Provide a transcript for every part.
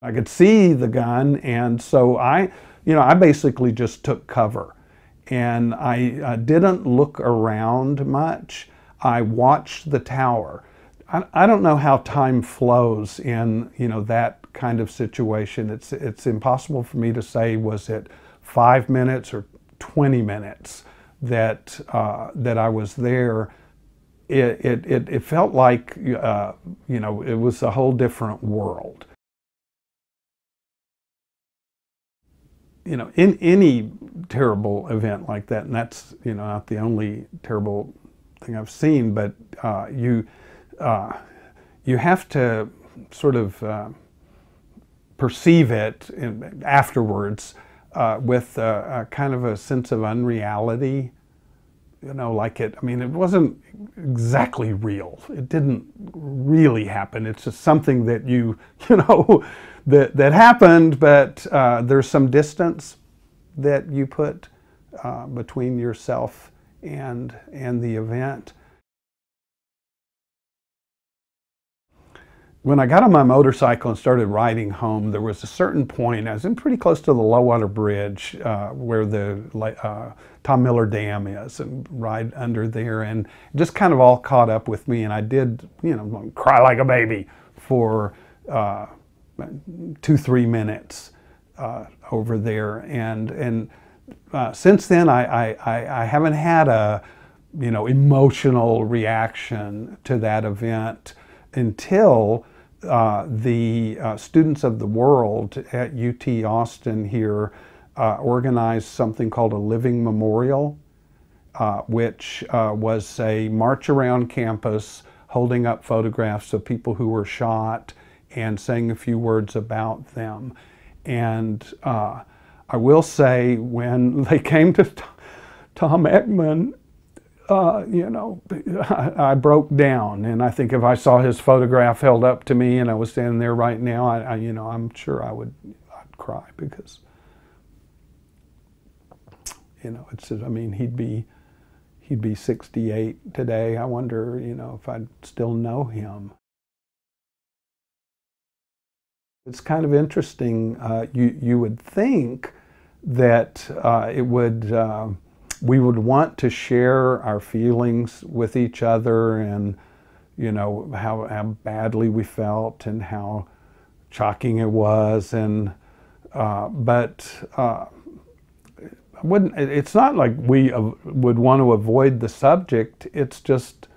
I could see the gun, and so I basically just took cover. And I didn't look around much. I watched the tower. I don't know how time flows in that kind of situation. It's impossible for me to say, was it 5 minutes or 20 minutes that I was there. It felt like it was a whole different world. In any terrible event like that, and that's not the only terrible thing I've seen, but you have to sort of perceive it afterwards with a kind of a sense of unreality. Like it wasn't exactly real. It didn't really happen. It's just something that that happened, but there's some distance that you put between yourself and the event. When I got on my motorcycle and started riding home, there was a certain point, I was in pretty close to the low water bridge where the Tom Miller Dam is, and ride under there, and just kind of all caught up with me, and I did, cry like a baby for 2-3 minutes over there, and since then I haven't had a emotional reaction to that event until the Students of the World at UT Austin here organized something called a Living Memorial, which was a march around campus holding up photographs of people who were shot and saying a few words about them. And I will say, when they came to Tom Ekman, I broke down, and I think if I saw his photograph held up to me and I was standing there right now, I'm sure I'd cry, because it's just, he'd be 68 today. I wonder if I'd still know him. It's kind of interesting. You would think that we would want to share our feelings with each other, and how badly we felt and how shocking it was, and but it's not like we would want to avoid the subject. It's just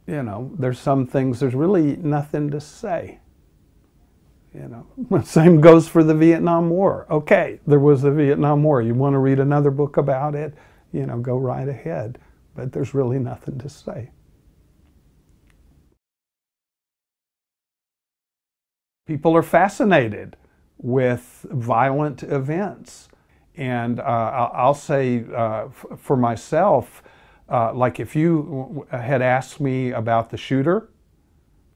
there's some things there's really nothing to say. Same goes for the Vietnam War. Okay, there was the Vietnam War. You want to read another book about it, go right ahead. But there's really nothing to say. People are fascinated with violent events. And I'll say for myself, like if you had asked me about the shooter,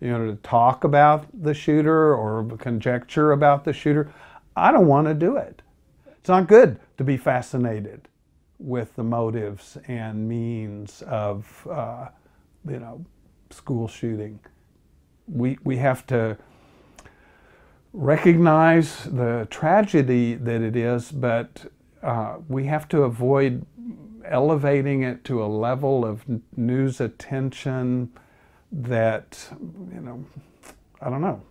to talk about the shooter or conjecture about the shooter, I don't want to do it. It's not good to be fascinated with the motives and means of, school shooting. We have to recognize the tragedy that it is, but we have to avoid elevating it to a level of news attention that, I don't know,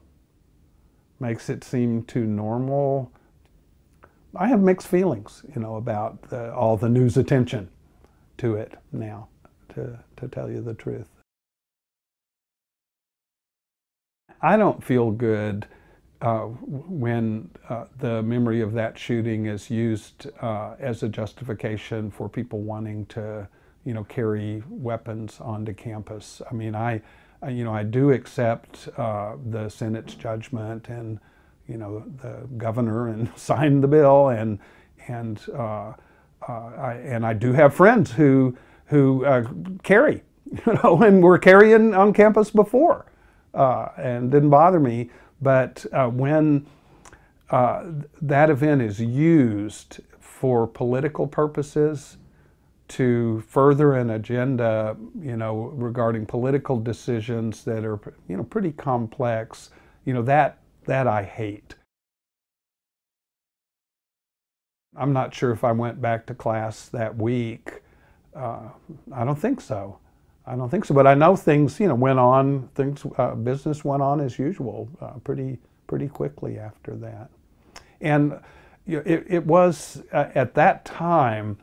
makes it seem too normal. I have mixed feelings, about all the news attention to it now, to tell you the truth. I don't feel good when the memory of that shooting is used as a justification for people wanting to carry weapons onto campus. I do accept the Senate's judgment, and the governor, and signed the bill, and I do have friends who carry, and were carrying on campus before, and didn't bother me. But when that event is used for political purposes, to further an agenda, regarding political decisions that are, pretty complex, that That I hate. I'm not sure if I went back to class that week. I don't think so. I don't think so. But I know things, went on. Business went on as usual, pretty quickly after that. And it was at that time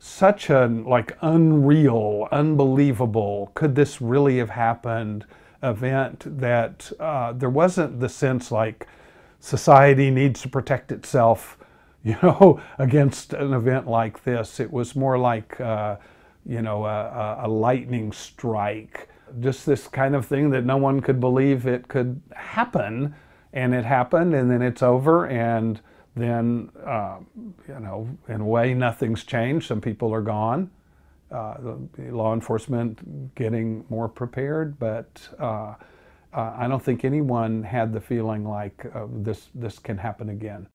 such an unreal, unbelievable, could this really have happened event that there wasn't the sense like society needs to protect itself, against an event like this. It was more like, a lightning strike, just this kind of thing that no one could believe it could happen, and it happened, and then it's over, and then, in a way, nothing's changed. Some people are gone. The law enforcement getting more prepared, but I don't think anyone had the feeling like this can happen again.